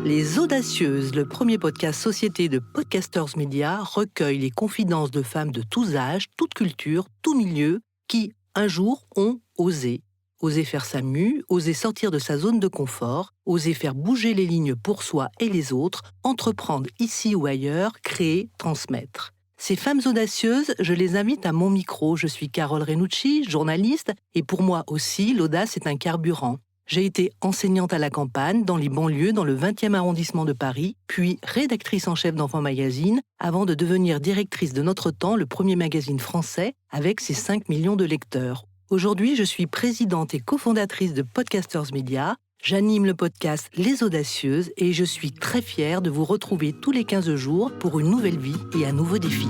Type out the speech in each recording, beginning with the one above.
Les Audacieuses, le premier podcast société de Podcasters Media, recueille les confidences de femmes de tous âges, toute culture, tout milieu, qui, un jour, ont osé. Osé faire sa mue, osé sortir de sa zone de confort, osé faire bouger les lignes pour soi et les autres, entreprendre ici ou ailleurs, créer, transmettre. Ces femmes audacieuses, je les invite à mon micro. Je suis Carole Renucci, journaliste, et pour moi aussi, l'audace est un carburant. J'ai été enseignante à la campagne, dans les banlieues, dans le 20e arrondissement de Paris, puis rédactrice en chef d'Enfants Magazine, avant de devenir directrice de Notre Temps, le premier magazine français, avec ses 5 millions de lecteurs. Aujourd'hui, je suis présidente et cofondatrice de Podcasters Media. J'anime le podcast Les Audacieuses et je suis très fière de vous retrouver tous les 15 jours pour une nouvelle vie et un nouveau défi.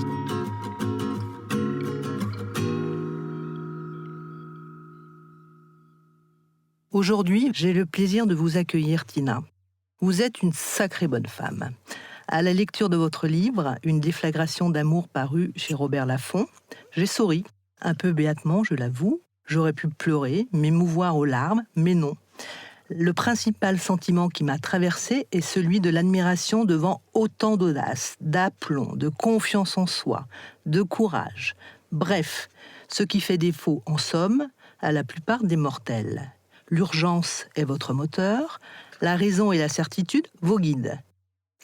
Aujourd'hui, j'ai le plaisir de vous accueillir, Tina. Vous êtes une sacrée bonne femme. À la lecture de votre livre, Une déflagration d'amour paru chez Robert Laffont, j'ai souri, un peu béatement, je l'avoue. J'aurais pu pleurer, m'émouvoir aux larmes, mais non. Le principal sentiment qui m'a traversée est celui de l'admiration devant autant d'audace, d'aplomb, de confiance en soi, de courage. Bref, ce qui fait défaut, en somme, à la plupart des mortels. L'urgence est votre moteur, la raison et la certitude vos guides.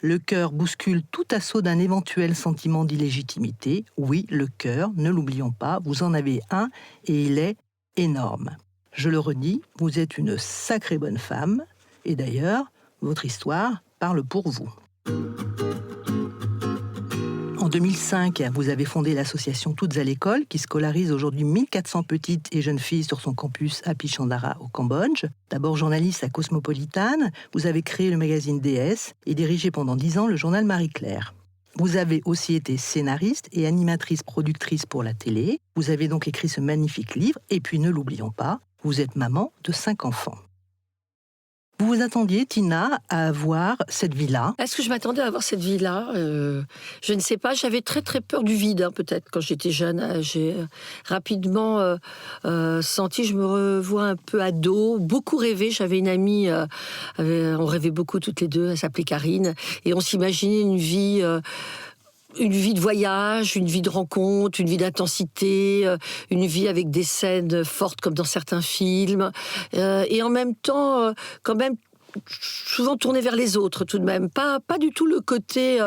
Le cœur bouscule tout assaut d'un éventuel sentiment d'illégitimité. Oui, le cœur, ne l'oublions pas, vous en avez un et il est énorme. Je le redis, vous êtes une sacrée bonne femme et d'ailleurs, votre histoire parle pour vous. En 2005, vous avez fondé l'association Toutes à l'école, qui scolarise aujourd'hui 1400 petites et jeunes filles sur son campus à Pichandara, au Cambodge. D'abord journaliste à Cosmopolitan, vous avez créé le magazine DS et dirigé pendant 10 ans le journal Marie-Claire. Vous avez aussi été scénariste et animatrice productrice pour la télé. Vous avez donc écrit ce magnifique livre. Et puis, ne l'oublions pas, vous êtes maman de 5 enfants. Vous vous attendiez, Tina, à avoir cette vie-là? Est-ce que je m'attendais à avoir cette vie-là? Je ne sais pas. J'avais très très peur du vide, peut-être, quand j'étais jeune. J'ai rapidement senti, je me revois un peu ado, beaucoup rêvé. J'avais une amie, on rêvait beaucoup toutes les deux, elle s'appelait Karine, et on s'imaginait une vie de voyage, une vie de rencontre, une vie d'intensité, une vie avec des scènes fortes comme dans certains films, et en même temps, quand même, souvent tournée vers les autres tout de même. Pas du tout le côté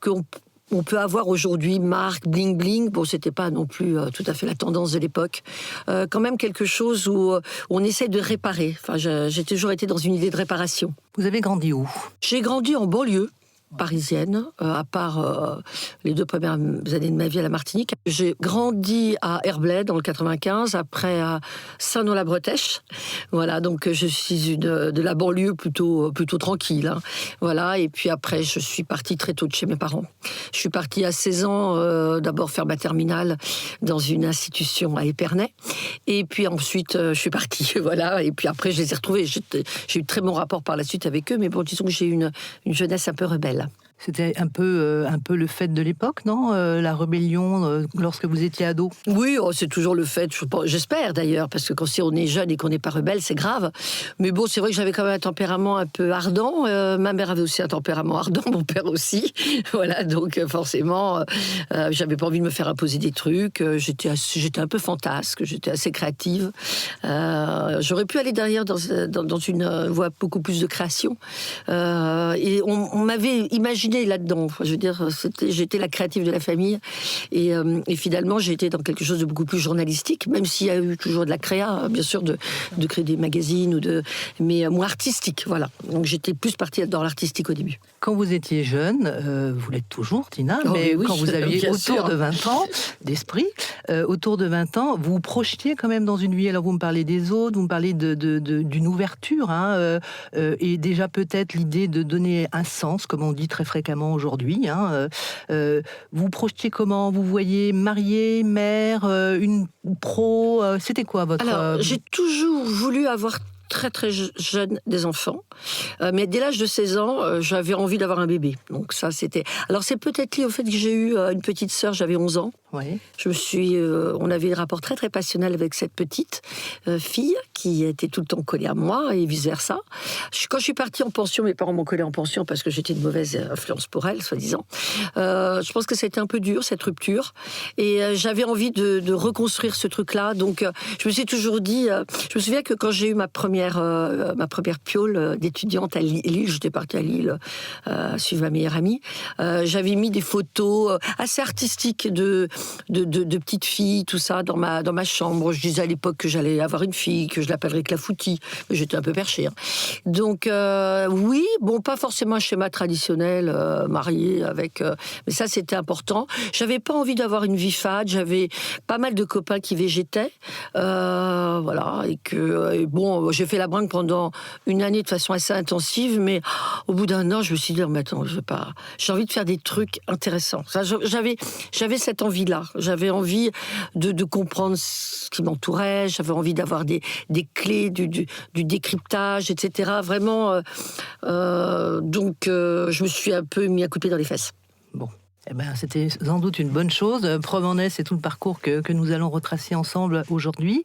qu'on peut avoir aujourd'hui, marque, bling bling. Bon, c'était pas non plus tout à fait la tendance de l'époque. Quand même quelque chose où on essaie de réparer. Enfin, j'ai toujours été dans une idée de réparation. Vous avez grandi où? J'ai grandi en banlieue parisienne, à part les 2 premières années de ma vie à la Martinique. J'ai grandi à Herblay dans le 95, après à Saint-Nom-la-Bretèche. Voilà, donc je suis de la banlieue plutôt tranquille. Voilà, et puis après je suis partie très tôt de chez mes parents. Je suis partie à 16 ans d'abord faire ma terminale dans une institution à Épernay, et puis ensuite je suis partie. Voilà, et puis après je les ai retrouvés. J'ai eu très bon rapport par la suite avec eux, mais bon, disons que j'ai eu une jeunesse un peu rebelle. C'était un peu le fait de l'époque, non? La rébellion lorsque vous étiez ado? Oui, c'est toujours le fait, j'espère d'ailleurs, parce que quand on est jeune et qu'on n'est pas rebelle, c'est grave. Mais bon, c'est vrai que j'avais quand même un tempérament un peu ardent. Ma mère avait aussi un tempérament ardent, mon père aussi. Voilà, donc forcément, j'avais pas envie de me faire imposer des trucs. J'étais un peu fantasque, j'étais assez créative. J'aurais pu aller derrière dans une voie beaucoup plus de création. Et on m'avait imaginé là-dedans. Enfin, je veux dire, j'étais la créative de la famille, et finalement j'ai été dans quelque chose de beaucoup plus journalistique, même s'il y a eu toujours de la créa, bien sûr, de créer des magazines mais moins artistique. Voilà. Donc j'étais plus partie dans l'artistique au début. Quand vous étiez jeune, vous l'êtes toujours, Tina, mais oui, quand vous aviez autour de 20 ans d'esprit, autour de 20 ans, vous vous projetiez quand même dans une vie. Alors vous me parlez des autres, vous me parlez d'une ouverture, et déjà peut-être l'idée de donner un sens, comme on dit très fréquemment aujourd'hui. Vous projetiez comment? Vous voyez mariée, mère, une pro, c'était quoi votre... Alors, j'ai toujours voulu avoir très très jeune des enfants, mais dès l'âge de 16 ans, j'avais envie d'avoir un bébé. Donc ça, c'était... Alors c'est peut-être lié au fait que j'ai eu une petite sœur, j'avais 11 ans. Oui. On avait un rapport très très passionnel avec cette petite fille qui était tout le temps collée à moi et vice versa. Quand je suis partie en pension, mes parents m'ont collée en pension parce que j'étais une mauvaise influence pour elle, soi-disant. Je pense que c'était un peu dur cette rupture et j'avais envie de reconstruire ce truc-là. Donc je me suis toujours dit, je me souviens que quand j'ai eu ma première piole d'étudiante à Lille, j'étais partie à Lille suivre ma meilleure amie. J'avais mis des photos assez artistiques de petites filles, tout ça, dans ma chambre. Je disais à l'époque que j'allais avoir une fille, que je l'appellerais Clafoutis, mais j'étais un peu perchée. Hein. Donc, oui, bon, pas forcément un schéma traditionnel, marié avec... mais ça, c'était important. J'avais pas envie d'avoir une vie fade, j'avais pas mal de copains qui végétaient, voilà, et bon, j'ai fait la bringue pendant une année de façon assez intensive, mais au bout d'un an, je me suis dit, mais attends, j'ai envie de faire des trucs intéressants. Ça, j'avais cette envie-là. J'avais envie de comprendre ce qui m'entourait. J'avais envie d'avoir des clés du décryptage, etc. Vraiment. Donc, je me suis un peu mis un coup de pied dans les fesses. Bon. Eh ben, c'était sans doute une bonne chose. Preuve en est, c'est tout le parcours que nous allons retracer ensemble aujourd'hui.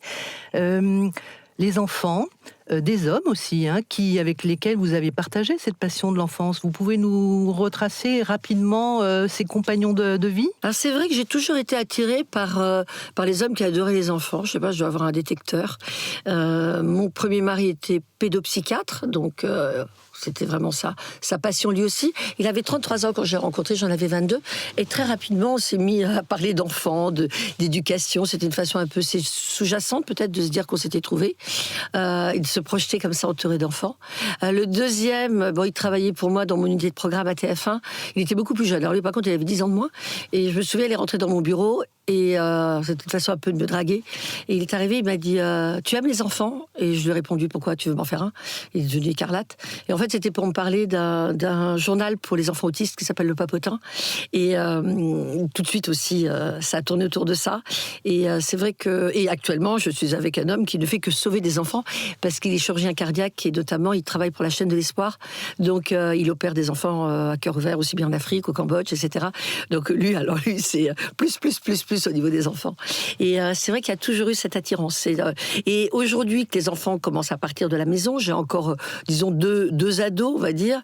Les enfants, des hommes aussi, hein, avec lesquels vous avez partagé cette passion de l'enfance. Vous pouvez nous retracer rapidement ces compagnons de vie ? Alors c'est vrai que j'ai toujours été attirée par les hommes qui adoraient les enfants. Je sais pas, je dois avoir un détecteur. Mon premier mari était pédopsychiatre, donc... C'était vraiment ça, sa passion lui aussi. Il avait 33 ans quand j'ai rencontré, j'en avais 22. Et très rapidement, on s'est mis à parler d'enfants, d'éducation. C'était une façon un peu sous-jacente peut-être de se dire qu'on s'était trouvés. Et de se projeter comme ça entouré d'enfants. Le deuxième, bon, il travaillait pour moi dans mon unité de programme à TF1. Il était beaucoup plus jeune. Alors lui, par contre, il avait 10 ans de moins. Et je me souviens, il est rentré dans mon bureau. Et c'était une façon un peu de me draguer. Et il est arrivé, il m'a dit tu aimes les enfants ? Et je lui ai répondu pourquoi tu veux m'en faire un ? Il est devenu écarlate. Et en fait, c'était pour me parler d'un journal pour les enfants autistes qui s'appelle Le Papotin. Et tout de suite aussi, ça a tourné autour de ça. Et c'est vrai que... Et actuellement, je suis avec un homme qui ne fait que sauver des enfants parce qu'il est chirurgien cardiaque et notamment, il travaille pour la chaîne de l'Espoir. Donc, il opère des enfants à cœur ouvert, aussi bien en Afrique, au Cambodge, etc. Donc, lui, c'est plus au niveau des enfants. Et c'est vrai qu'il y a toujours eu cette attirance. Et aujourd'hui que les enfants commencent à partir de la maison, j'ai encore, disons, deux ados, on va dire.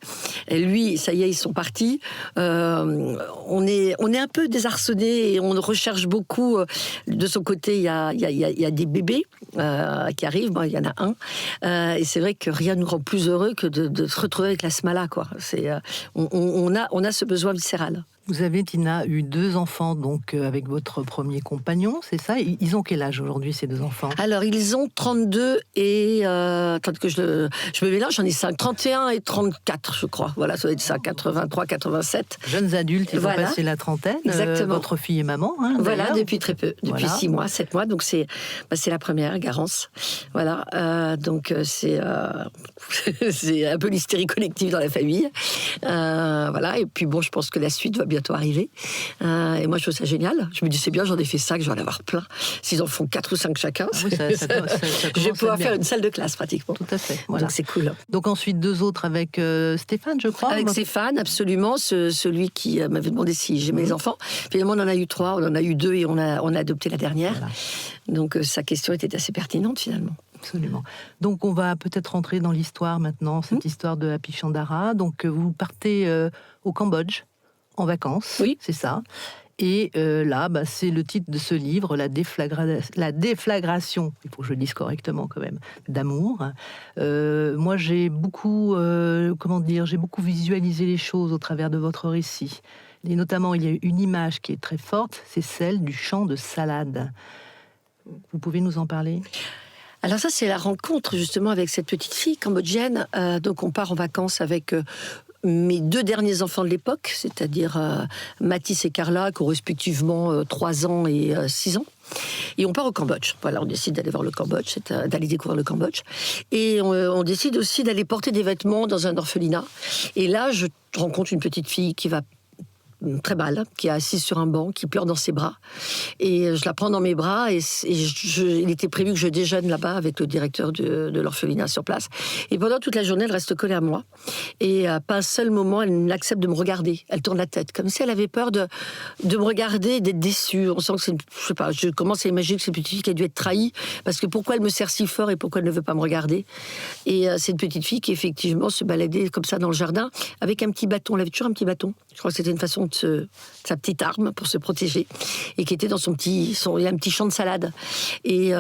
Et lui, ça y est, ils sont partis. On est un peu désarçonnés et on recherche beaucoup. De son côté, il y a des bébés qui arrivent. Bon, il y en a un. Et c'est vrai que rien ne nous rend plus heureux que de se retrouver avec la smala, quoi. On a ce besoin viscéral. Vous avez, Tina, eu 2 enfants donc avec votre premier compagnon, c'est ça ? Ils ont quel âge aujourd'hui, ces 2 enfants ? Alors, ils ont 32 et... attends que je me mélange, j'en ai 5. 31 et 34, je crois. Voilà, ça doit être ça, 83, 87. Jeunes adultes, ils vont passer la trentaine. Exactement. Votre fille est maman, hein, voilà, depuis très peu. Depuis 6 mois, 7 mois. Donc, c'est la première, Garance. Voilà. Donc, c'est un peu l'hystérie collective dans la famille. Voilà. Et puis, bon, je pense que la suite va bientôt arriver. Et moi, je trouve ça génial. Je me dis, c'est bien, j'en ai fait 5, je vais en avoir plein. S'ils en font 4 ou 5 chacun, oui, je vais pouvoir faire une salle de classe, pratiquement. Tout à fait. Voilà. Donc, c'est cool. Donc, ensuite, 2 autres avec Stéphane, je crois. Avec Stéphane, absolument. Celui qui m'avait demandé si j'aimais les enfants. Finalement, on en a eu 3, on en a eu 2 et on a adopté la dernière. Voilà. Donc, sa question était assez pertinente, finalement. Absolument. Donc, on va peut-être rentrer dans l'histoire maintenant, cette histoire de Happy Chandara. Donc, vous partez au Cambodge en vacances, oui. C'est ça. Et là, c'est le titre de ce livre, la déflagration, il faut que je le dise correctement quand même, d'amour. Moi, j'ai beaucoup visualisé les choses au travers de votre récit. Et notamment, il y a une image qui est très forte, c'est celle du champ de salade. Vous pouvez nous en parler ? Alors ça, c'est la rencontre justement avec cette petite fille cambodgienne. Donc on part en vacances avec mes 2 derniers enfants de l'époque, c'est-à-dire Mathis et Carla, qui ont respectivement 3 ans et 6 ans. Et on part au Cambodge. Voilà, on décide d'aller voir le Cambodge, d'aller découvrir le Cambodge. Et on décide aussi d'aller porter des vêtements dans un orphelinat. Et là, je rencontre une petite fille qui va très mal, qui est assise sur un banc, qui pleure dans ses bras. Et je la prends dans mes bras, il était prévu que je déjeune là-bas avec le directeur de l'orphelinat sur place. Et pendant toute la journée, elle reste collée à moi. Et pas un seul moment, elle n'accepte de me regarder. Elle tourne la tête, comme si elle avait peur de me regarder, d'être déçue. On sent que je sais pas, je commence à imaginer que c'est une petite fille qui a dû être trahie, parce que pourquoi elle me serre si fort et pourquoi elle ne veut pas me regarder. Et c'est une petite fille qui, effectivement, se baladait comme ça dans le jardin, avec un petit bâton. Elle avait toujours un petit bâton. Je crois que c'était une façon de sa petite arme pour se protéger. Et qui était dans il y a un petit champ de salade. Et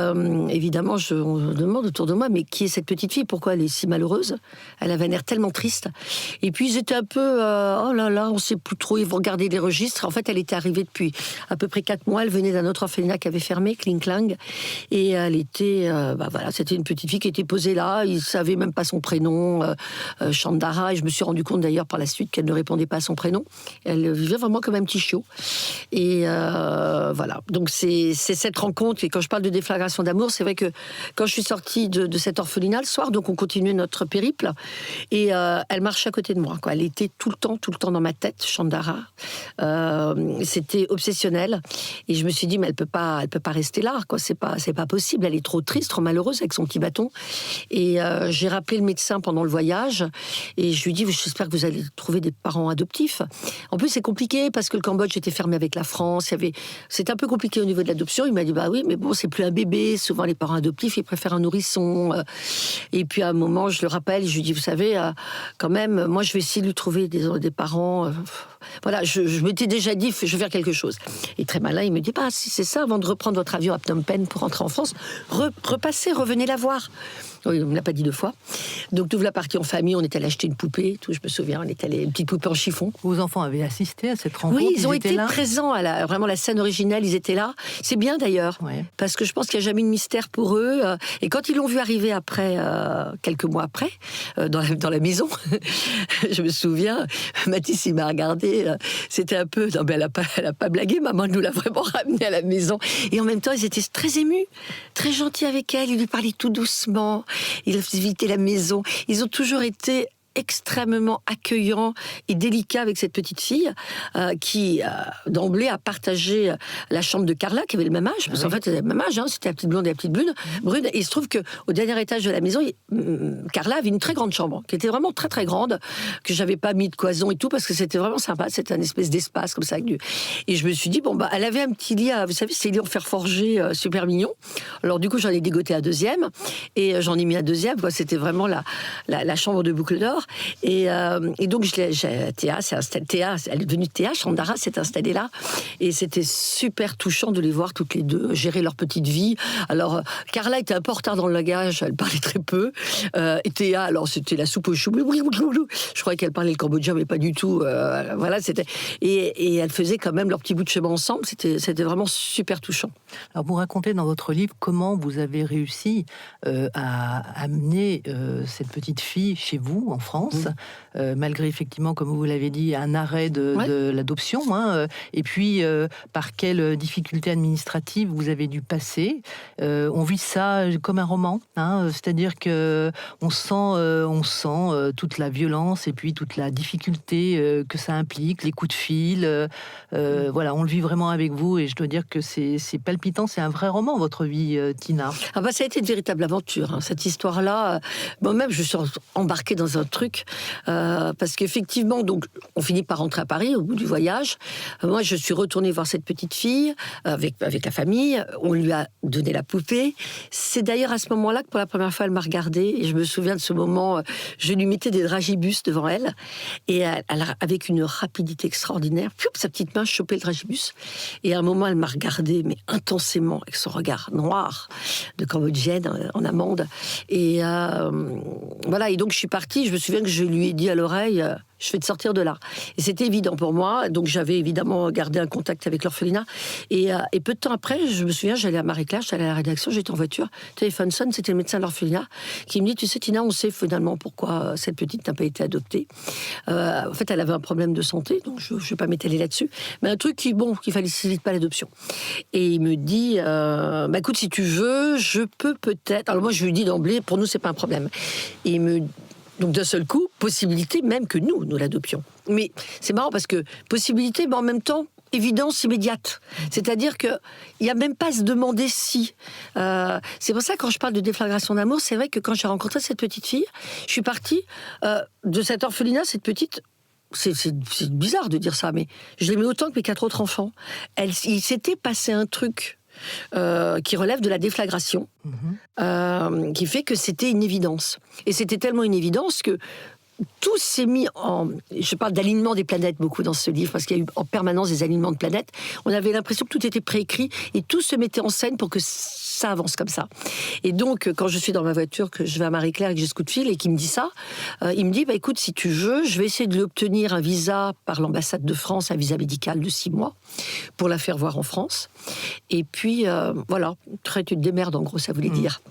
évidemment, on demande autour de moi, mais qui est cette petite fille? Pourquoi elle est si malheureuse? Elle avait un air tellement triste. Et puis, ils étaient un peu, oh là là, on ne sait plus trop, ils vont regarder les registres. En fait, elle était arrivée depuis à peu près 4 mois. Elle venait d'un autre orphelinat qui avait fermé, Kling Klang. Et elle était, voilà, c'était une petite fille qui était posée là. Ils ne savaient même pas son prénom, Chandara. Et je me suis rendu compte d'ailleurs par la suite qu'elle ne répondait pas à son prénom. Elle vivait vraiment comme un petit chiot. Et voilà. Donc c'est cette rencontre. Et quand je parle de déflagration d'amour, c'est vrai que quand je suis sortie de cet orphelinat le soir, donc on continuait notre périple, et elle marchait à côté de moi, quoi. Elle était tout le temps dans ma tête, Chandara. C'était obsessionnel. Et je me suis dit, mais elle peut pas rester là, quoi. C'est pas possible. Elle est trop triste, trop malheureuse avec son petit bâton. Et j'ai rappelé le médecin pendant le voyage. Et je lui ai dit, j'espère que vous allez trouver des parents adoptifs. En plus, c'est compliqué parce que le Cambodge était fermé avec la France. C'était un peu compliqué au niveau de l'adoption. Il m'a dit, bah oui, mais bon, c'est plus un bébé. Souvent, les parents adoptifs, ils préfèrent un nourrisson. Et puis, à un moment, je le rappelle, je lui dis, vous savez, quand même, moi, je vais essayer de lui trouver des parents. Voilà, je m'étais déjà dit, je vais faire quelque chose. Et très malin, il me dit, bah, si c'est ça, avant de reprendre votre avion à Phnom Penh pour rentrer en France, repassez, revenez la voir. Oui, on ne me l'a pas dit 2 fois. Donc, nous voilà partis en famille, on est allé acheter une poupée, tout, je me souviens, on est allé, une petite poupée en chiffon. Vos enfants avaient assisté à cette rencontre? Oui, ils ont été là présents à vraiment la scène originale, ils étaient là. C'est bien d'ailleurs, parce que je pense qu'il n'y a jamais eu de mystère pour eux. Et quand ils l'ont vu arriver après, quelques mois après, dans la maison, je me souviens, Mathis, il m'a regardé, c'était un peu, non mais elle a pas blagué, maman nous l'a vraiment ramenée à la maison. Et en même temps, ils étaient très émus, très gentils avec elle, ils lui parlaient tout doucement. Ils visitaient la maison. Ils ont toujours été extrêmement accueillant et délicat avec cette petite fille qui d'emblée a partagé la chambre de Carla qui avait le même âge, parce qu'en fait elle avait le même âge, hein, c'était la petite blonde et la petite brune, et il se trouve qu'au dernier étage de la maison, Carla avait une très grande chambre qui était vraiment très très grande, que j'avais pas mis de cloison et tout parce que c'était vraiment sympa, c'était un espèce d'espace comme ça et je me suis dit, bon bah elle avait un petit lit, vous savez, ces lits en fer forgé super mignon, alors du coup j'en ai dégoté un deuxième et j'en ai mis un deuxième, quoi. C'était vraiment la chambre de boucle d'or. Et donc Théa, elle est devenue Théa, Chandara s'est installée là, et c'était super touchant de les voir toutes les deux gérer leur petite vie. Alors Carla était un peu en retard dans le langage, elle parlait très peu, et Théa, alors c'était la soupe au chou, je croyais qu'elle parlait le cambodgien mais pas du tout, voilà, c'était et elle faisait quand même leur petit bout de chemin ensemble, c'était vraiment super touchant. Alors vous racontez dans votre livre comment vous avez réussi à amener cette petite fille chez vous en France, malgré effectivement, comme vous l'avez dit, un arrêt de l'adoption, hein, et puis par quelles difficultés administratives vous avez dû passer. On vit ça comme un roman, hein, c'est-à-dire que on sent toute la violence et puis toute la difficulté que ça implique, les coups de fil. Voilà, on le vit vraiment avec vous et je dois dire que c'est palpitant, c'est un vrai roman, votre vie, Tina. Ah bah ça a été une véritable aventure, hein, cette histoire-là. Moi-même, je suis embarquée dans un truc, parce qu'effectivement, donc, on finit par rentrer à Paris au bout du voyage. Moi, je suis retournée voir cette petite fille avec la famille. On lui a donné la poupée. C'est d'ailleurs à ce moment-là que pour la première fois, elle m'a regardée. Et je me souviens de ce moment, je lui mettais des dragibus devant elle. Et elle, avec une rapidité extraordinaire, sa petite main chopait le dragibus. Et à un moment, elle m'a regardée, mais intensément, avec son regard noir de Cambodgienne en amande. Et voilà, et donc je suis partie. Je me souviens que je lui ai dit à l'oreille, je vais te sortir de là. Et c'était évident pour moi. Donc j'avais évidemment gardé un contact avec l'orphelinat. Et peu de temps après, je me souviens, j'allais à Marie-Claire, j'allais à la rédaction, j'étais en voiture. Téléphone sonne, c'était le médecin de l'orphelinat qui me dit, tu sais Tina, on sait finalement pourquoi cette petite n'a pas été adoptée. En fait, elle avait un problème de santé, donc je ne vais pas m'étaler là-dessus. Mais un truc qui facilite pas l'adoption. Et il me dit, bah écoute, si tu veux, je peux peut-être... Alors moi, je lui dis d'emblée, pour nous, c'est pas un problème. Et il me Donc d'un seul coup, possibilité même que nous l'adoptions. Mais c'est marrant parce que possibilité, mais en même temps, évidence immédiate. C'est-à-dire qu'il n'y a même pas à se demander si. C'est pour ça, quand je parle de déflagration d'amour, c'est vrai que quand j'ai rencontré cette petite fille, je suis partie de cette orphelinat, cette petite... C'est bizarre de dire ça, mais je l'aimais autant que mes 4 autres enfants. Il s'était passé un truc qui relève de la déflagration, qui fait que c'était une évidence. Et c'était tellement une évidence que tout s'est mis en... Je parle d'alignement des planètes beaucoup dans ce livre, parce qu'il y a eu en permanence des alignements de planètes. On avait l'impression que tout était préécrit et tout se mettait en scène pour que ça avance comme ça. Et donc, quand je suis dans ma voiture, que je vais à Marie-Claire et que j'ai ce coup de fil et qu'il me dit ça, il me dit, écoute, si tu veux, je vais essayer de lui obtenir un visa par l'ambassade de France, un visa médical de 6 mois, pour la faire voir en France. Et puis, voilà, tu te démerdes, en gros, ça voulait dire.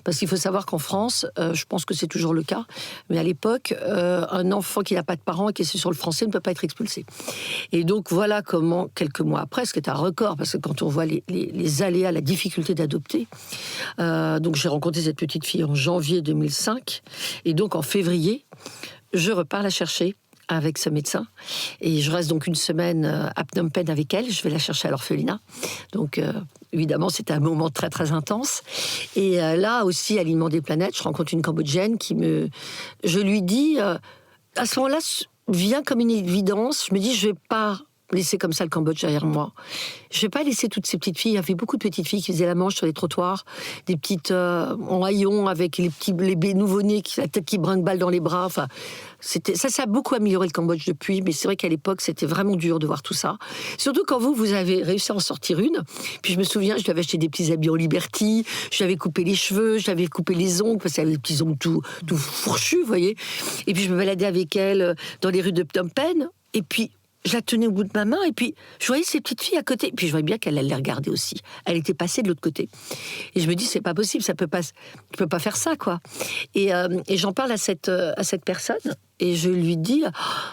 Parce qu'il faut savoir qu'en France, je pense que c'est toujours le cas, mais à l'époque, un enfant qui n'a pas de parents et qui est sur le français ne peut pas être expulsé. Et donc, voilà comment, quelques mois après, ce qui est un record, parce que quand on voit les aléas, la difficulté d'adopter, donc j'ai rencontré cette petite fille en janvier 2005, et donc en février, je repars la chercher avec ce médecin, et je reste donc une semaine à Phnom Penh avec elle. Je vais la chercher à l'orphelinat, donc évidemment c'était un moment très très intense. Et là aussi, alignement des planètes, je rencontre une Cambodgienne je lui dis, à ce moment-là vient comme une évidence, je me dis, je vais pas laisser comme ça le Cambodge derrière moi. Je vais pas laisser toutes ces petites filles. Il y avait beaucoup de petites filles qui faisaient la manche sur les trottoirs, des petites en haillons avec les nouveau-nés qui la tête qui brinque-balle dans les bras. Enfin, ça a beaucoup amélioré le Cambodge depuis, mais c'est vrai qu'à l'époque c'était vraiment dur de voir tout ça. Surtout quand vous avez réussi à en sortir une. Puis je me souviens, je lui avais acheté des petits habits en Liberty, je lui avais coupé les cheveux, je lui avais coupé les ongles parce qu'elle avait des petits ongles tout fourchus, vous voyez. Et puis je me baladais avec elle dans les rues de Phnom Penh. Et puis je la tenais au bout de ma main, et puis je voyais ces petites filles à côté. Puis je voyais bien qu'elle allait les regarder aussi. Elle était passée de l'autre côté. Et je me dis, c'est pas possible, tu peux pas faire ça, quoi. Et j'en parle à cette personne, et je lui dis,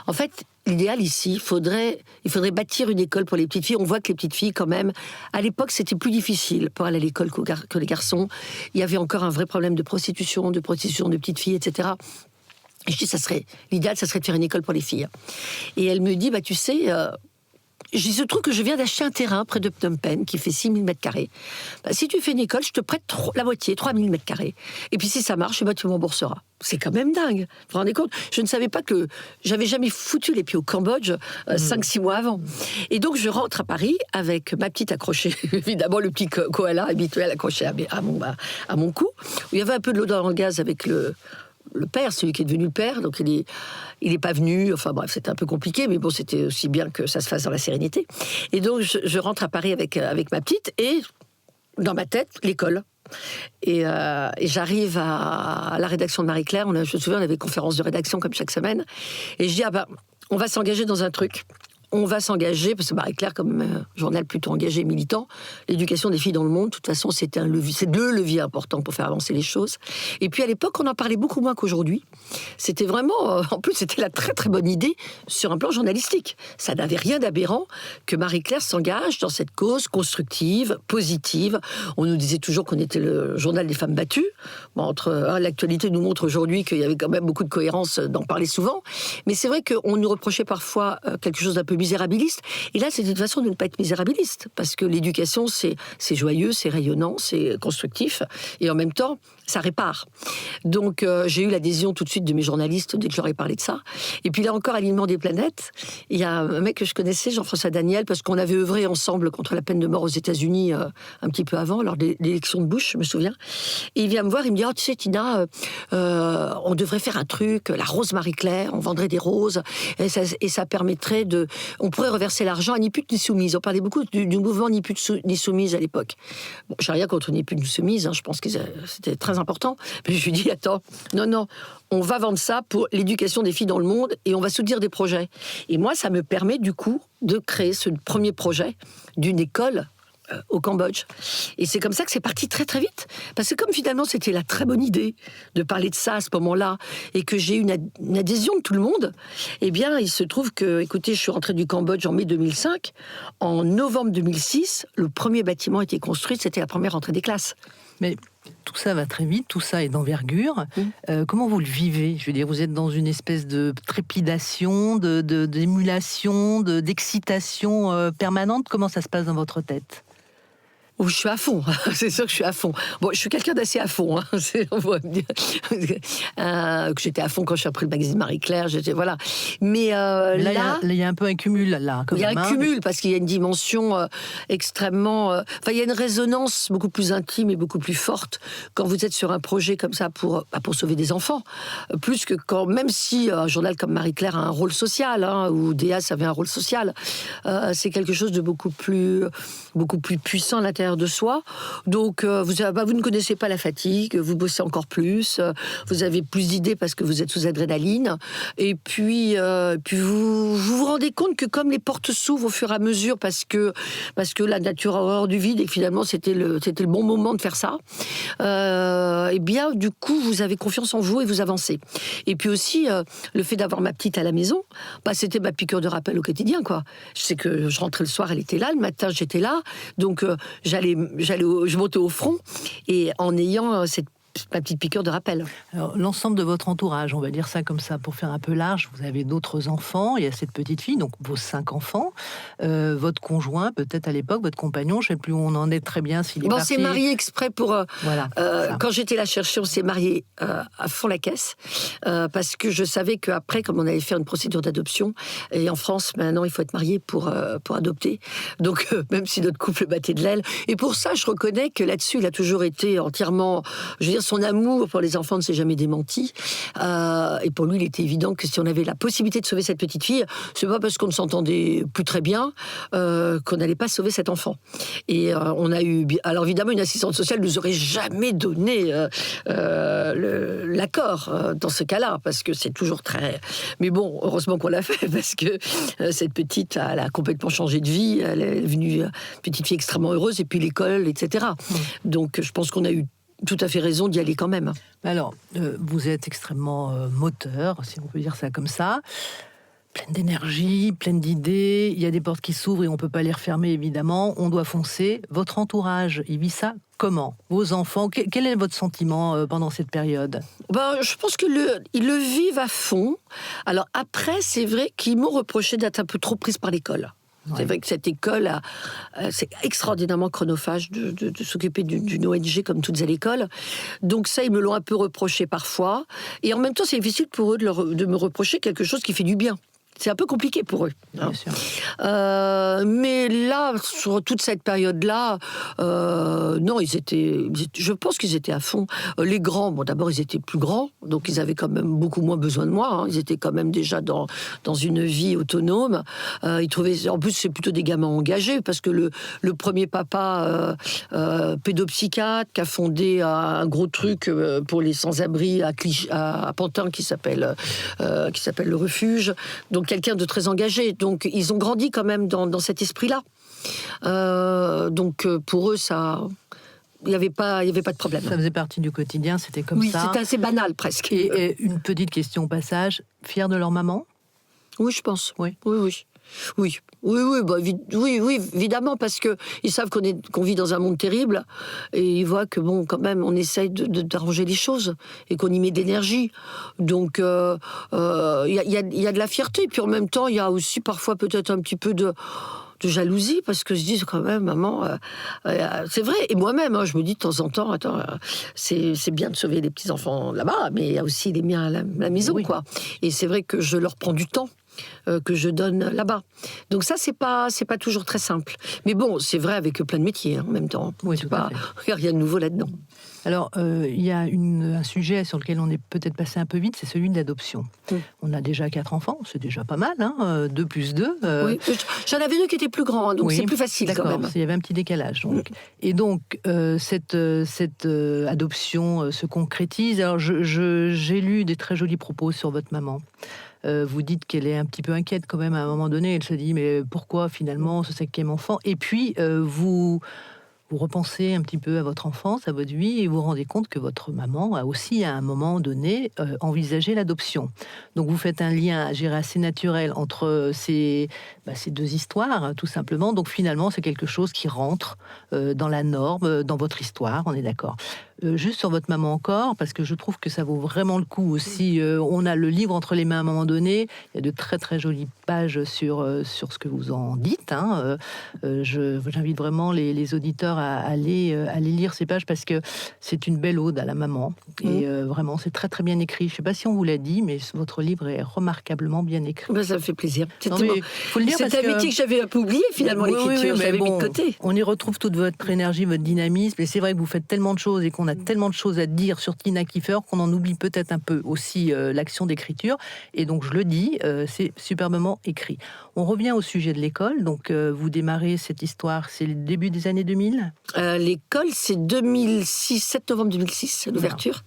en fait, l'idéal ici, il faudrait bâtir une école pour les petites filles. On voit que les petites filles, quand même, à l'époque, c'était plus difficile pour aller à l'école que les garçons. Il y avait encore un vrai problème de prostitution de petites filles, etc. Et je dis, l'idéal, ça serait de faire une école pour les filles. Et elle me dit, tu sais, il se trouve que je viens d'acheter un terrain près de Phnom Penh qui fait 6 000 m². Si tu fais une école, je te prête la moitié, 3 000 m². Et puis si ça marche, tu me rembourseras. C'est quand même dingue. Vous vous rendez compte ? Je ne savais pas que j'avais jamais foutu les pieds au Cambodge 5-6 mois avant. Et donc je rentre à Paris avec ma petite accrochée, évidemment le petit koala habituel accroché à mon cou, où il y avait un peu de l'odeur en gaz avec le père, celui qui est devenu le père, donc il est pas venu, enfin bref, c'était un peu compliqué, mais bon, c'était aussi bien que ça se fasse dans la sérénité. Et donc, je rentre à Paris avec ma petite, et dans ma tête, l'école. Et j'arrive à la rédaction de Marie-Claire, je me souviens, on avait conférence de rédaction comme chaque semaine, et je dis, on va s'engager dans un truc. On va s'engager, parce que Marie-Claire, comme journal plutôt engagé, militant, l'éducation des filles dans le monde, de toute façon, c'est le levier important pour faire avancer les choses. Et puis à l'époque, on en parlait beaucoup moins qu'aujourd'hui. C'était vraiment, en plus, c'était la très très bonne idée sur un plan journalistique. Ça n'avait rien d'aberrant que Marie-Claire s'engage dans cette cause constructive, positive. On nous disait toujours qu'on était le journal des femmes battues. L'actualité nous montre aujourd'hui qu'il y avait quand même beaucoup de cohérence d'en parler souvent. Mais c'est vrai qu'on nous reprochait parfois quelque chose d'un peu misérabiliste. Et là, c'était une façon de ne pas être misérabiliste, parce que l'éducation, c'est joyeux, c'est rayonnant, c'est constructif, et en même temps, ça répare. Donc, j'ai eu l'adhésion tout de suite de mes journalistes dès que je leur ai parlé de ça. Et puis là encore, alignement des planètes, il y a un mec que je connaissais, Jean-François Daniel, parce qu'on avait œuvré ensemble contre la peine de mort aux États-Unis un petit peu avant, lors de l'élection de Bush, je me souviens. Et il vient me voir, il me dit, tu sais, Tina, on devrait faire un truc, la rose Marie-Claire, on vendrait des roses, et ça permettrait on pourrait reverser l'argent à Ni pute ni soumise. On parlait beaucoup du mouvement Ni pute ni soumise à l'époque. Bon, j'ai rien contre Ni pute ni soumise, je pense que c'était très important. Mais je lui dis, attends, non, on va vendre ça pour l'éducation des filles dans le monde et on va soutenir des projets. Et moi, ça me permet du coup de créer ce premier projet d'une école au Cambodge. Et c'est comme ça que c'est parti très très vite. Parce que comme finalement c'était la très bonne idée de parler de ça à ce moment-là, et que j'ai eu une adhésion de tout le monde, eh bien il se trouve que, écoutez, je suis rentrée du Cambodge en mai 2005. En novembre 2006, le premier bâtiment a été construit, c'était la première rentrée des classes. Mais tout ça va très vite, tout ça est d'envergure. Comment vous le vivez? Je veux dire, vous êtes dans une espèce de trépidation, d'émulation, d'excitation permanente. Comment ça se passe dans votre tête? Oh, je suis à fond, c'est sûr que je suis à fond. Bon, je suis quelqu'un d'assez à fond, hein. On va me dire que j'étais à fond quand je suis après le magazine Marie-Claire, voilà. Mais là, il y a un peu un cumul, là. Il y a un cumul, parce qu'il y a une dimension extrêmement... Enfin, il y a une résonance beaucoup plus intime et beaucoup plus forte quand vous êtes sur un projet comme ça pour sauver des enfants. Plus que quand... Même si un journal comme Marie-Claire a un rôle social, hein, ou Déas avait un rôle social, c'est quelque chose de beaucoup plus puissant à l'intérieur de soi. Donc, vous ne connaissez pas la fatigue, vous bossez encore plus, vous avez plus d'idées parce que vous êtes sous adrénaline, et puis vous rendez compte que comme les portes s'ouvrent au fur et à mesure, parce que la nature a horreur du vide et que finalement c'était le bon moment de faire ça, et bien du coup vous avez confiance en vous et vous avancez. Et puis aussi le fait d'avoir ma petite à la maison, c'était ma piqûre de rappel au quotidien, quoi. Je sais que je rentrais le soir, elle était là, le matin j'étais là, donc je montais au front, et en ayant ma petite piqûre de rappel. Alors, l'ensemble de votre entourage, on va dire ça comme ça, pour faire un peu large, vous avez d'autres enfants, il y a cette petite fille, donc vos 5 enfants, votre conjoint, peut-être à l'époque, votre compagnon, je ne sais plus où on en est très bien, s'il est parti. On s'est marié exprès pour... voilà, quand j'étais la chercher, on s'est marié à fond la caisse, parce que je savais qu'après, comme on avait fait une procédure d'adoption, et en France, maintenant, il faut être marié pour adopter, donc même si notre couple battait de l'aile, et pour ça, je reconnais que là-dessus, il a toujours été entièrement... Je veux dire, son amour pour les enfants ne s'est jamais démenti. Et pour lui, il était évident que si on avait la possibilité de sauver cette petite fille, c'est pas parce qu'on ne s'entendait plus très bien qu'on n'allait pas sauver cet enfant. Et on a eu... Alors évidemment, une assistante sociale ne nous aurait jamais donné l'accord dans ce cas-là, parce que c'est toujours très... Mais bon, heureusement qu'on l'a fait, parce que cette petite, elle a complètement changé de vie. Elle est devenue petite fille extrêmement heureuse, et puis l'école, etc. Donc je pense qu'on a eu tout à fait raison d'y aller quand même. Alors, vous êtes extrêmement moteur, si on peut dire ça comme ça, pleine d'énergie, pleine d'idées, il y a des portes qui s'ouvrent et on ne peut pas les refermer évidemment, on doit foncer. Votre entourage, il vit ça comment? Vos enfants, quel est votre sentiment pendant cette période? Je pense qu'ils le vivent à fond. Alors après, c'est vrai qu'ils m'ont reproché d'être un peu trop prise par l'école. Ouais. C'est vrai que cette école, c'est extraordinairement chronophage de s'occuper d'une ONG comme toutes à l'école. Donc ça, ils me l'ont un peu reproché parfois. Et en même temps, c'est difficile pour eux de me reprocher quelque chose qui fait du bien. C'est un peu compliqué pour eux. Bien sûr. Mais là, sur toute cette période-là, non, je pense qu'ils étaient à fond. Les grands, d'abord, ils étaient plus grands, donc ils avaient quand même beaucoup moins besoin de moi. Hein. Ils étaient quand même déjà dans une vie autonome. Ils trouvaient, en plus, c'est plutôt des gamins engagés, parce que le premier papa pédopsychiatre qui a fondé un gros truc pour les sans-abri à Pantin qui s'appelle le Refuge. Donc quelqu'un de très engagé. Donc ils ont grandi quand même dans cet esprit-là. Donc pour eux, ça... Il n'y avait pas de problème. Ça faisait partie du quotidien, c'était comme ça. Oui, c'était assez banal presque. Et une petite question au passage, fiers de leur maman? Oui, je pense. Oui. Oui, évidemment, parce que ils savent qu'on vit dans un monde terrible, et ils voient que quand même, on essaye d'arranger les choses et qu'on y met d'énergie. Donc, il y a de la fierté, puis en même temps, il y a aussi parfois peut-être un petit peu de jalousie, parce que je dis quand même, maman, c'est vrai, et moi-même, je me dis de temps en temps, attends, c'est bien de sauver les petits-enfants là-bas, mais il y a aussi les miens à la maison, oui. Quoi. Et c'est vrai que je leur prends du temps que je donne là-bas. Donc ça, c'est pas toujours très simple. Mais bon, c'est vrai avec plein de métiers, en même temps. Oui, il n'y a rien de nouveau là-dedans. Alors, il y a un sujet sur lequel on est peut-être passé un peu vite, c'est celui de l'adoption. On a déjà 4 enfants, c'est déjà pas mal, 2 plus 2. Oui, j'en avais 2 qui étaient plus grands, donc oui, c'est plus facile quand même. Il y avait un petit décalage. Donc. Et donc, cette adoption se concrétise. Alors, j'ai lu des très jolis propos sur votre maman. Vous dites qu'elle est un petit peu inquiète quand même à un moment donné. Elle se dit, mais pourquoi finalement ce 5e enfant? Et puis, vous vous repensez un petit peu à votre enfance, à votre vie, et vous vous rendez compte que votre maman a aussi, à un moment donné, envisagé l'adoption. Donc vous faites un lien, je dirais, assez naturel entre ces deux histoires, tout simplement. Donc finalement, c'est quelque chose qui rentre dans la norme, dans votre histoire, on est d'accord. Juste sur votre maman encore, parce que je trouve que ça vaut vraiment le coup aussi. On a le livre entre les mains à un moment donné. Il y a de très très jolies pages sur ce que vous en dites. J'invite vraiment les auditeurs à aller lire ces pages parce que c'est une belle ode à la maman. Et vraiment, c'est très très bien écrit. Je ne sais pas si on vous l'a dit, mais votre livre est remarquablement bien écrit. Ben, ça me fait plaisir. Faut le dire C'est un métier que j'avais un peu oublié finalement, l'écriture, j'avais mis de côté. On y retrouve toute votre énergie, votre dynamisme. Et c'est vrai que vous faites tellement de choses et qu'on a tellement de choses à dire sur Tina Kiefer qu'on en oublie peut-être un peu aussi l'action d'écriture. Et donc, je le dis, c'est superbement écrit. On revient au sujet de l'école. Donc, vous démarrez cette histoire, c'est le début des années 2000 ? L'école, c'est 2006, 7 novembre 2006, l'ouverture.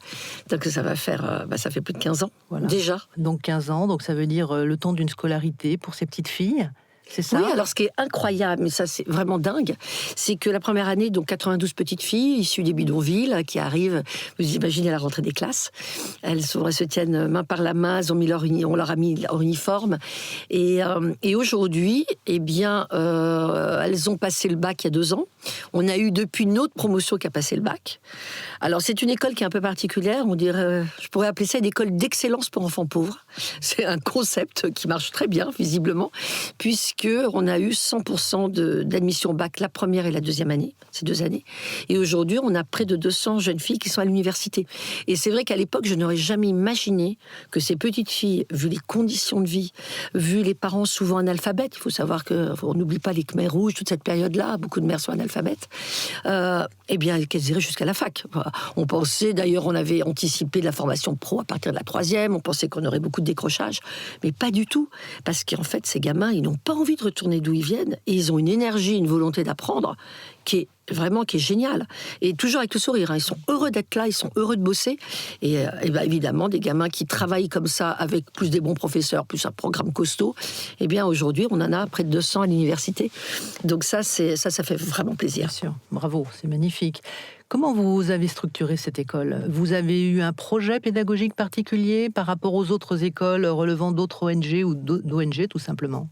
Donc, ça va faire, ça fait plus de 15 ans, déjà. Donc, 15 ans, donc ça veut dire le temps d'une scolarité pour ces petites filles. C'est ça. Oui, alors ce qui est incroyable, mais ça c'est vraiment dingue, c'est que la première année, donc 92 petites filles issues des bidonvilles qui arrivent, vous imaginez la rentrée des classes, elles se tiennent main par la main, on leur a mis leur uniforme, et aujourd'hui, eh bien, elles ont passé le bac il y a 2 ans. On a eu depuis une autre promotion qui a passé le bac. Alors c'est une école qui est un peu particulière, on dirait, je pourrais appeler ça une école d'excellence pour enfants pauvres. C'est un concept qui marche très bien, visiblement, puisqu'on a eu 100% d'admission au bac la première et la deuxième année, ces 2 années. Et aujourd'hui, on a près de 200 jeunes filles qui sont à l'université. Et c'est vrai qu'à l'époque, je n'aurais jamais imaginé que ces petites filles, vu les conditions de vie, vu les parents souvent analphabètes, il faut savoir qu'on n'oublie pas les Khmers rouges, toute cette période-là, beaucoup de mères sont analphabètes, eh bien, qu'elles iraient jusqu'à la fac. On pensait, d'ailleurs, on avait anticipé de la formation pro à partir de la 3e, on pensait qu'on aurait beaucoup de décrochage, mais pas du tout, parce qu'en fait, ces gamins, ils n'ont pas envie de retourner d'où ils viennent, et ils ont une énergie, une volonté d'apprendre qui est géniale. Et toujours avec le sourire, ils sont heureux d'être là, ils sont heureux de bosser, et évidemment, des gamins qui travaillent comme ça, avec plus des bons professeurs, plus un programme costaud, eh bien, aujourd'hui, on en a près de 200 à l'université. Donc ça fait vraiment plaisir. Bien sûr, bravo, c'est magnifique. Comment vous avez structuré cette école ? Vous avez eu un projet pédagogique particulier par rapport aux autres écoles relevant d'autres ONG ou d'ONG, tout simplement ?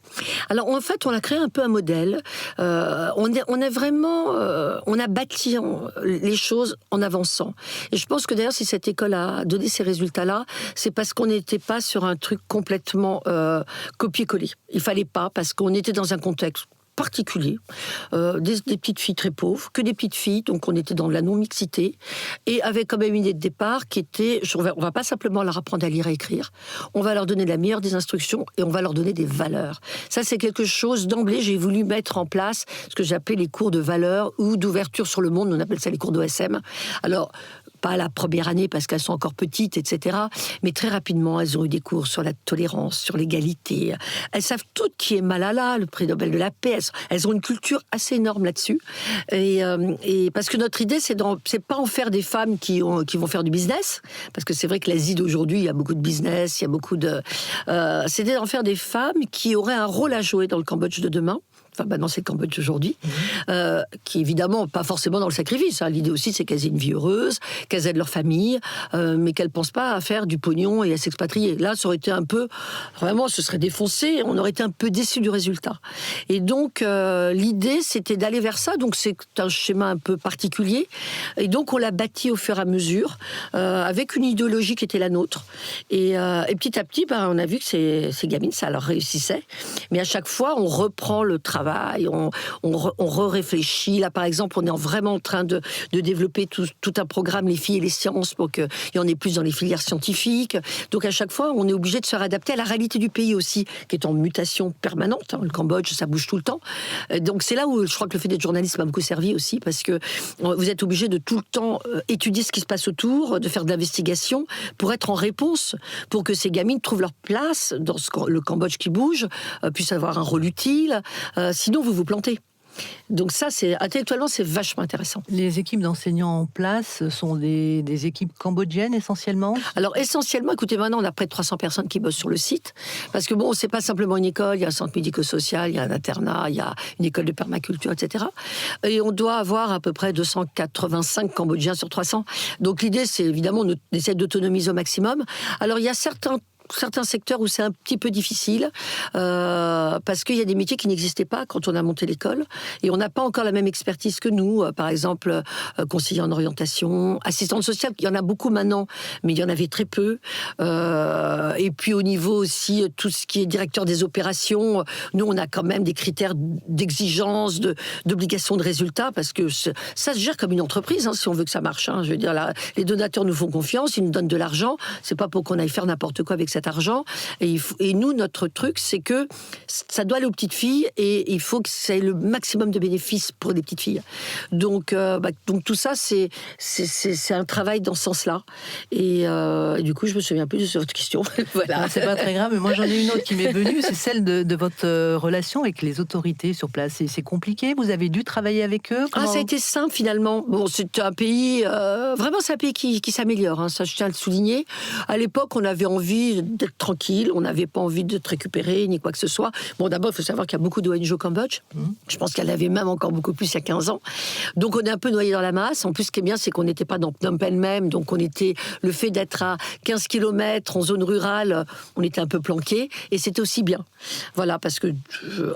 Alors, en fait, on a créé un peu un modèle. On a bâti les choses en avançant. Et je pense que d'ailleurs, si cette école a donné ces résultats-là, c'est parce qu'on n'était pas sur un truc complètement copier-coller. Il fallait pas, parce qu'on était dans un contexte particulier, des petites filles très pauvres, que des petites filles, donc on était dans la non-mixité, et avec quand même une idée de départ qui était, on va pas simplement leur apprendre à lire et écrire, on va leur donner la meilleure des instructions et on va leur donner des valeurs. Ça, c'est quelque chose, d'emblée, j'ai voulu mettre en place ce que j'appelais les cours de valeurs ou d'ouverture sur le monde, on appelle ça les cours d'OSM. Alors, pas la première année parce qu'elles sont encore petites, etc. Mais très rapidement, elles ont eu des cours sur la tolérance, sur l'égalité. Elles savent toutes qui est Malala, le prix Nobel de la paix. Elles ont une culture assez énorme là-dessus. Et parce que notre idée, c'est pas en faire des femmes qui vont faire du business, parce que c'est vrai que l'Asie d'aujourd'hui, il y a beaucoup de business, il y a beaucoup de... c'était d'en faire des femmes qui auraient un rôle à jouer dans le Cambodge de demain. Enfin, maintenant c'est le Cambodge aujourd'hui, qui évidemment pas forcément dans le sacrifice. L'idée aussi, c'est qu'elles aient une vie heureuse, qu'elles aident leur famille, mais qu'elles pensent pas à faire du pognon et à s'expatrier. Là, ça aurait été un peu, vraiment, ce serait défoncé. On aurait été un peu déçus du résultat. Et donc, l'idée, c'était d'aller vers ça. Donc, c'est un schéma un peu particulier. Et donc, on l'a bâti au fur et à mesure, avec une idéologie qui était la nôtre. Et petit à petit, on a vu que ces gamines, ça leur réussissait. Mais à chaque fois, on reprend le travail. On réfléchit. Là, par exemple, on est vraiment en train de développer tout un programme, les filles et les sciences, pour qu'il y en ait plus dans les filières scientifiques. Donc, à chaque fois, on est obligé de se réadapter à la réalité du pays aussi, qui est en mutation permanente. Le Cambodge, ça bouge tout le temps. Donc, c'est là où je crois que le fait d'être journaliste m'a beaucoup servi aussi, parce que vous êtes obligé de tout le temps étudier ce qui se passe autour, de faire de l'investigation, pour être en réponse, pour que ces gamines trouvent leur place dans le Cambodge qui bouge, puissent avoir un rôle utile. Sinon, vous vous plantez. Donc ça, intellectuellement, c'est vachement intéressant. Les équipes d'enseignants en place sont des équipes cambodgiennes essentiellement? Alors essentiellement, écoutez, maintenant on a près de 300 personnes qui bossent sur le site, parce que bon, c'est pas simplement une école, il y a un centre médico-social, il y a un internat, il y a une école de permaculture, etc. Et on doit avoir à peu près 285 Cambodgiens sur 300. Donc l'idée, c'est évidemment d'essayer d'autonomiser au maximum. Alors il y a certains secteurs où c'est un petit peu difficile parce qu'il y a des métiers qui n'existaient pas quand on a monté l'école et on n'a pas encore la même expertise que nous. Par exemple, conseiller en orientation, assistante sociale, il y en a beaucoup maintenant, mais il y en avait très peu. Et puis au niveau aussi, tout ce qui est directeur des opérations, nous on a quand même des critères d'exigence, d'obligation de résultat parce que ça se gère comme une entreprise si on veut que ça marche. Je veux dire, les donateurs nous font confiance, ils nous donnent de l'argent, c'est pas pour qu'on aille faire n'importe quoi avec cet argent. Et nous, notre truc, c'est que ça doit aller aux petites filles et il faut que ça ait le maximum de bénéfices pour les petites filles. Donc tout ça, c'est un travail dans ce sens-là. Et du coup, je me souviens plus de votre question. Voilà. C'est pas très grave, mais moi j'en ai une autre qui m'est venue, c'est celle de votre relation avec les autorités sur place. C'est compliqué, vous avez dû travailler avec eux? Ça a été simple finalement. Bon, c'est un pays, vraiment c'est un pays qui s'améliore, ça je tiens à le souligner. À l'époque, on avait envie d'être tranquille, on n'avait pas envie de te récupérer ni quoi que ce soit. Bon, d'abord, il faut savoir qu'il y a beaucoup d'ONG au Cambodge. Je pense qu'il y en avait même encore beaucoup plus il y a 15 ans. Donc on est un peu noyé dans la masse. En plus, ce qui est bien, c'est qu'on n'était pas dans Phnom Penh même, donc le fait d'être à 15 km en zone rurale, on était un peu planqué, et c'était aussi bien. Voilà, parce que,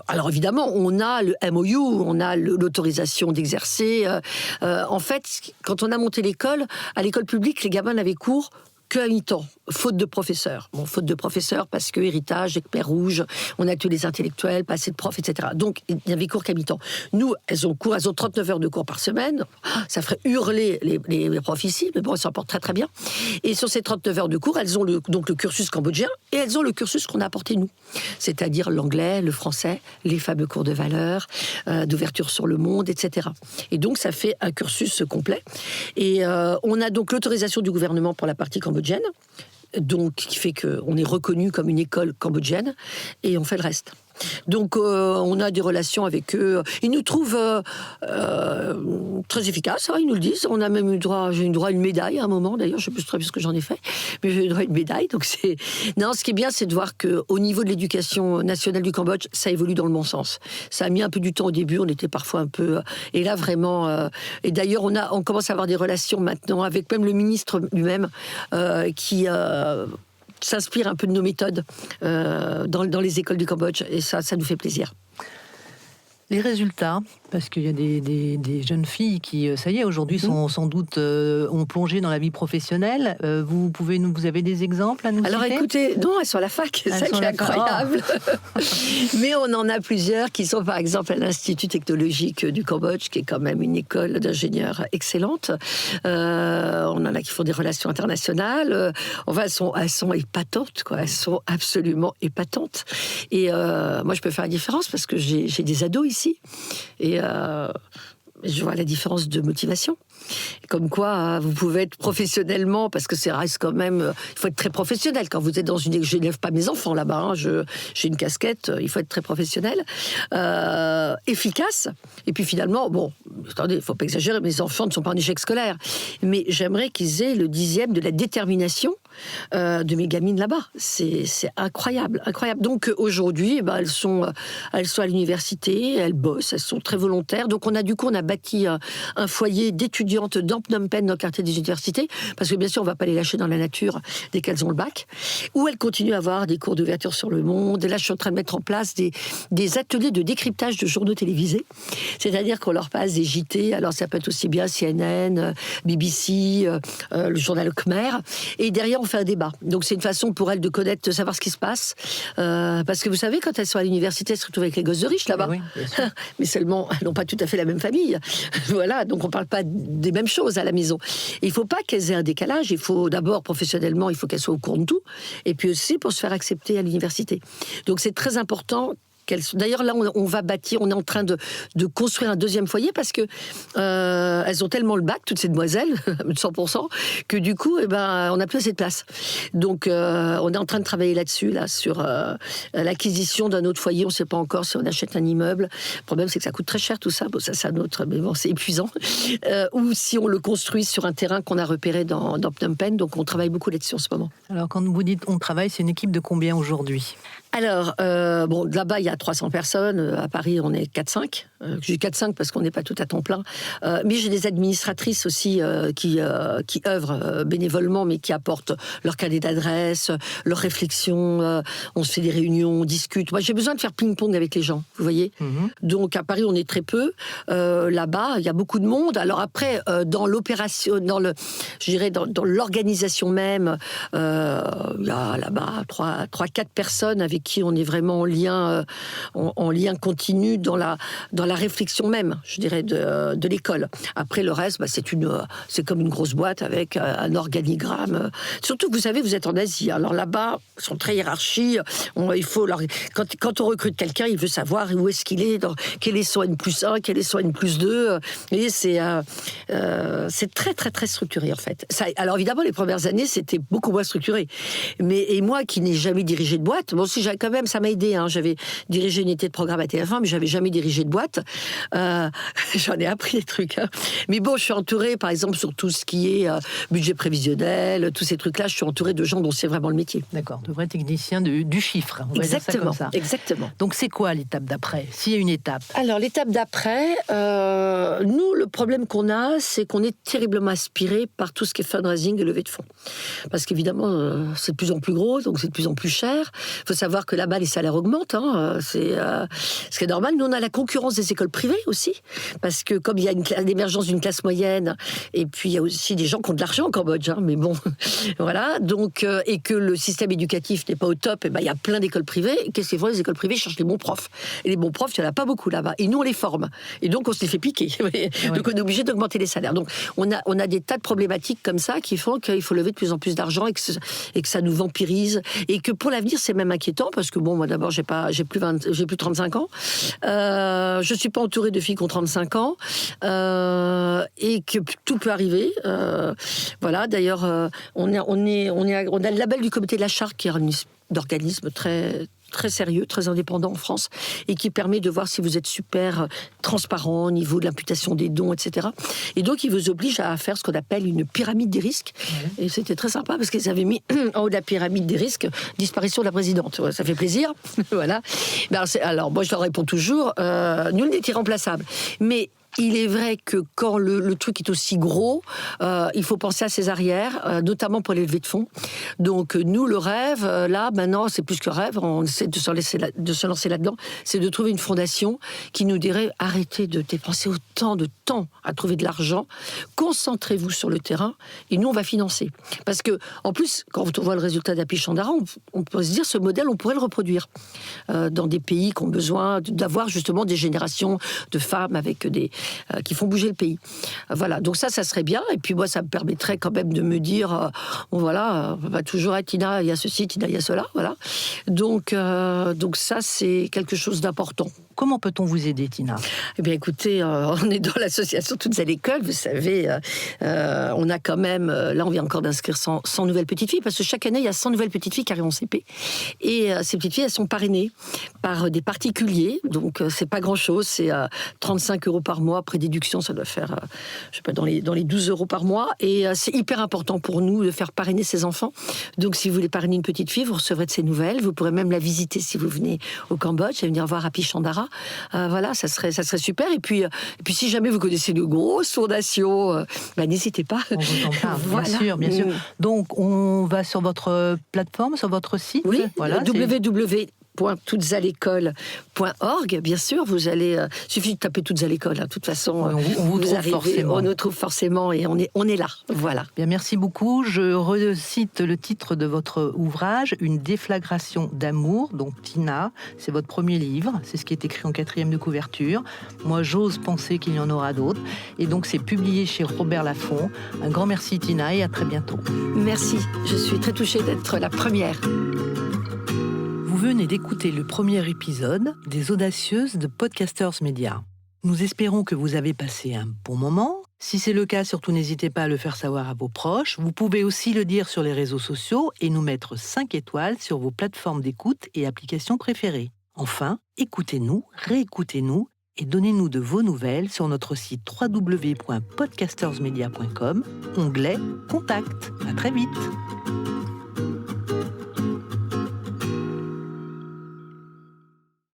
alors évidemment, on a le MOU, on a l'autorisation d'exercer. En fait, quand on a monté l'école, à l'école publique, les gamins n'avaient cours qu'à mi-temps, faute de professeurs. Bon, faute de professeurs parce que héritage, Khmer rouge, on a tous les intellectuels, pas assez de profs, etc. Donc, il n'y avait cours qu'à mi-temps. Nous, elles ont 39 heures de cours par semaine. Ça ferait hurler les profs ici, mais bon, elles s'en portent très très bien. Et sur ces 39 heures de cours, elles ont donc le cursus cambodgien et elles ont le cursus qu'on a apporté nous. C'est-à-dire l'anglais, le français, les fameux cours de valeur, d'ouverture sur le monde, etc. Et donc, ça fait un cursus complet. Et on a donc l'autorisation du gouvernement pour la partie cambodgienne, donc qui fait qu'on est reconnu comme une école cambodgienne et on fait le reste. Donc on a des relations avec eux. Ils nous trouvent très efficaces, ils nous le disent. On a même j'ai eu droit à une médaille à un moment, d'ailleurs, je ne sais plus très bien ce que j'en ai fait, mais j'ai eu droit à une médaille. Donc non, ce qui est bien, c'est de voir qu'au niveau de l'éducation nationale du Cambodge, ça évolue dans le bon sens. Ça a mis un peu du temps au début, on était parfois un peu... et là, vraiment... et d'ailleurs, on commence à avoir des relations maintenant avec même le ministre lui-même qui... s'inspire un peu de nos méthodes dans les écoles du Cambodge, et ça nous fait plaisir. Les résultats, parce qu'il y a des jeunes filles qui, ça y est, aujourd'hui sont sans doute ont plongé dans la vie professionnelle. Vous avez des exemples à nous citer? Alors écoutez, non, elles sont à la fac, c'est ça qui est incroyable. Mais on en a plusieurs qui sont par exemple à l'Institut technologique du Cambodge, qui est quand même une école d'ingénieurs excellente. On en a qui font des relations internationales. Enfin, elles sont épatantes, quoi. Elles sont absolument épatantes. Et moi, je peux faire la différence parce que j'ai des ados ici. Et je vois la différence de motivation. Comme quoi, vous pouvez être professionnellement, parce que c'est reste quand même... il faut être très professionnel. Quand vous êtes dans une... Je n'élève pas mes enfants là-bas, j'ai une casquette, il faut être très professionnel, efficace. Et puis finalement, bon, attendez, il ne faut pas exagérer, mes enfants ne sont pas en échec scolaire. Mais j'aimerais qu'ils aient le 10e de la détermination de mes gamines là-bas. C'est incroyable, incroyable. Donc aujourd'hui, elles sont à l'université, elles bossent, elles sont très volontaires. Donc on a bâti un foyer d'étudiantes dans Phnom Penh, dans le quartier des universités, parce que bien sûr, on ne va pas les lâcher dans la nature dès qu'elles ont le bac, où elles continuent à avoir des cours d'ouverture sur le monde. Et là, je suis en train de mettre en place des ateliers de décryptage de journaux télévisés, c'est-à-dire qu'on leur passe des JT, alors ça peut être aussi bien CNN, BBC, le journal Khmer, et derrière, on fait un débat. Donc c'est une façon pour elles de connaître, de savoir ce qui se passe, parce que vous savez, quand elles sont à l'université, elles se retrouvent avec les gosses de riches là-bas. Oui, mais seulement, elles n'ont pas tout à fait la même famille. Voilà, donc on ne parle pas des mêmes choses à la maison. Il ne faut pas qu'elles aient un décalage. Il faut d'abord, professionnellement, il faut qu'elles soient au courant de tout. Et puis aussi pour se faire accepter à l'université. Donc c'est très important D'ailleurs, là, on va bâtir, on est en train de construire un deuxième foyer parce que elles ont tellement le bac, toutes ces demoiselles, 100%, que du coup, on n'a plus assez de place. Donc, on est en train de travailler là-dessus, sur l'acquisition d'un autre foyer. On ne sait pas encore si on achète un immeuble. Le problème, c'est que ça coûte très cher tout ça. Bon, ça, c'est un autre, mais bon, c'est épuisant. Ou si on le construit sur un terrain qu'on a repéré dans Phnom Penh. Donc, on travaille beaucoup là-dessus en ce moment. Alors, quand vous dites on travaille, c'est une équipe de combien aujourd'hui ? Alors, là-bas, il y a 300 personnes. À Paris, on est 4-5. Je dis 4-5 parce qu'on n'est pas tout à temps plein. Mais j'ai des administratrices aussi qui œuvrent bénévolement, mais qui apportent leur cahier d'adresse, leurs réflexions. On se fait des réunions, on discute. Moi, j'ai besoin de faire ping-pong avec les gens, vous voyez. Donc, à Paris, on est très peu. Là-bas, il y a beaucoup de monde. Alors après, dans l'opération, dans l'organisation même, il y a là-bas 3-4 personnes avec qui on est vraiment en lien continu dans la réflexion même, je dirais, de l'école. Après, le reste, c'est comme une grosse boîte avec un organigramme. Surtout que vous savez, vous êtes en Asie. Alors là-bas, ils sont très hiérarchie. Quand on recrute quelqu'un, il veut savoir où est-ce qu'il est, quel est son N+1, quel est son N+2. Vous voyez, c'est très, très, très structuré, en fait. Alors évidemment, les premières années, c'était beaucoup moins structuré. Et moi, qui n'ai jamais dirigé de boîte, bon, si quand même, ça m'a aidé. J'avais dirigé une unité de programme à TF1, mais j'avais jamais dirigé de boîte. J'en ai appris des trucs. Mais bon, je suis entourée, par exemple, sur tout ce qui est budget prévisionnel, tous ces trucs-là, je suis entourée de gens dont c'est vraiment le métier. D'accord, de vrais techniciens du chiffre. On va dire ça comme ça. Exactement. Donc, c'est quoi l'étape d'après, s'il y a une étape ? Alors, l'étape d'après, nous, le problème qu'on a, c'est qu'on est terriblement aspiré par tout ce qui est fundraising et levée de fonds. Parce qu'évidemment, c'est de plus en plus gros, donc c'est de plus en plus cher. Il faut savoir que là-bas, les salaires augmentent. C'est ce qui est normal. Nous, on a la concurrence des écoles privées aussi. Parce que comme il y a l'émergence d'une classe moyenne, et puis il y a aussi des gens qui ont de l'argent en Cambodge, mais bon, voilà. Donc, et que le système éducatif n'est pas au top, il y a plein d'écoles privées. Qu'est-ce qu'ils font ? Les écoles privées cherchent les bons profs. Et les bons profs, il n'y en a pas beaucoup là-bas. Et nous, on les forme. Et donc, on se les fait piquer. Donc, on est obligé d'augmenter les salaires. Donc, on a des tas de problématiques comme ça qui font qu'il faut lever de plus en plus d'argent et que ça nous vampirise. Et que pour l'avenir, c'est même inquiétant parce que bon, moi d'abord, j'ai plus 35 ans. Je suis pas entourée de filles qui ont 35 ans. Et que tout peut arriver. Voilà. D'ailleurs, on a le label du comité de la Charte qui est un organisme très très sérieux, très indépendant en France, et qui permet de voir si vous êtes super transparent au niveau de l'imputation des dons, etc. Et donc, il vous oblige à faire ce qu'on appelle une pyramide des risques. Et c'était très sympa, parce qu'ils avaient mis en haut de la pyramide des risques, disparition de la présidente. Ça fait plaisir. Voilà. Alors, moi, je leur réponds toujours, nul n'est irremplaçable. Mais il est vrai que quand le truc est aussi gros, il faut penser à ses arrières, notamment pour les levées de fonds. Donc nous, le rêve, là, maintenant, c'est plus que rêve, on essaie de se lancer là-dedans, c'est de trouver une fondation qui nous dirait arrêtez de dépenser autant de temps à trouver de l'argent, concentrez-vous sur le terrain et nous, on va financer. Parce que, en plus, quand on voit le résultat d'Happy Chandara, on peut se dire ce modèle, on pourrait le reproduire dans des pays qui ont besoin d'avoir justement des générations de femmes avec qui font bouger le pays. Voilà, donc ça serait bien. Et puis moi, ça me permettrait quand même de me dire, bon voilà, on va toujours être Tina, il y a ceci, Tina, il y a cela, voilà. Donc ça, c'est quelque chose d'important. Comment peut-on vous aider, Tina ? Eh bien, écoutez, on est dans l'association Toutes à l'école, vous savez, on a quand même, là, on vient encore d'inscrire 100 nouvelles petites filles, parce que chaque année, il y a 100 nouvelles petites filles qui arrivent en CP. Et ces petites filles, elles sont parrainées par des particuliers, donc c'est pas grand-chose, c'est 35 € par mois, après déduction, ça doit faire, je sais pas, dans les 12 € par mois. Et c'est hyper important pour nous de faire parrainer ces enfants. Donc, si vous voulez parrainer une petite fille, vous recevrez de ses nouvelles. Vous pourrez même la visiter si vous venez au Cambodge et venir voir Happy Chandara. Voilà, ça serait super. Et puis, si jamais vous connaissez de grosses fondations, n'hésitez pas. On vous en parle, voilà. Bien sûr. Donc, on va sur votre plateforme, sur votre site. Oui, voilà, www.toutesalecoles.org, bien sûr, vous allez, suffit de taper Toutes à l'école, de toute façon, on nous trouve forcément et on est là, voilà. Bien, merci beaucoup. Je recite le titre de votre ouvrage, Une déflagration d'amour, donc Tina, c'est votre premier livre, c'est ce qui est écrit en 4e de couverture. Moi, j'ose penser qu'il y en aura d'autres, et donc c'est publié chez Robert Laffont. Un grand merci, Tina, et à très bientôt. Merci, je suis très touchée d'être la première. Vous venez d'écouter le premier épisode des Audacieuses de Podcasters Media. Nous espérons que vous avez passé un bon moment. Si c'est le cas, surtout n'hésitez pas à le faire savoir à vos proches. Vous pouvez aussi le dire sur les réseaux sociaux et nous mettre 5 étoiles sur vos plateformes d'écoute et applications préférées. Enfin, écoutez-nous, réécoutez-nous et donnez-nous de vos nouvelles sur notre site www.podcastersmedia.com, onglet Contact. À très vite.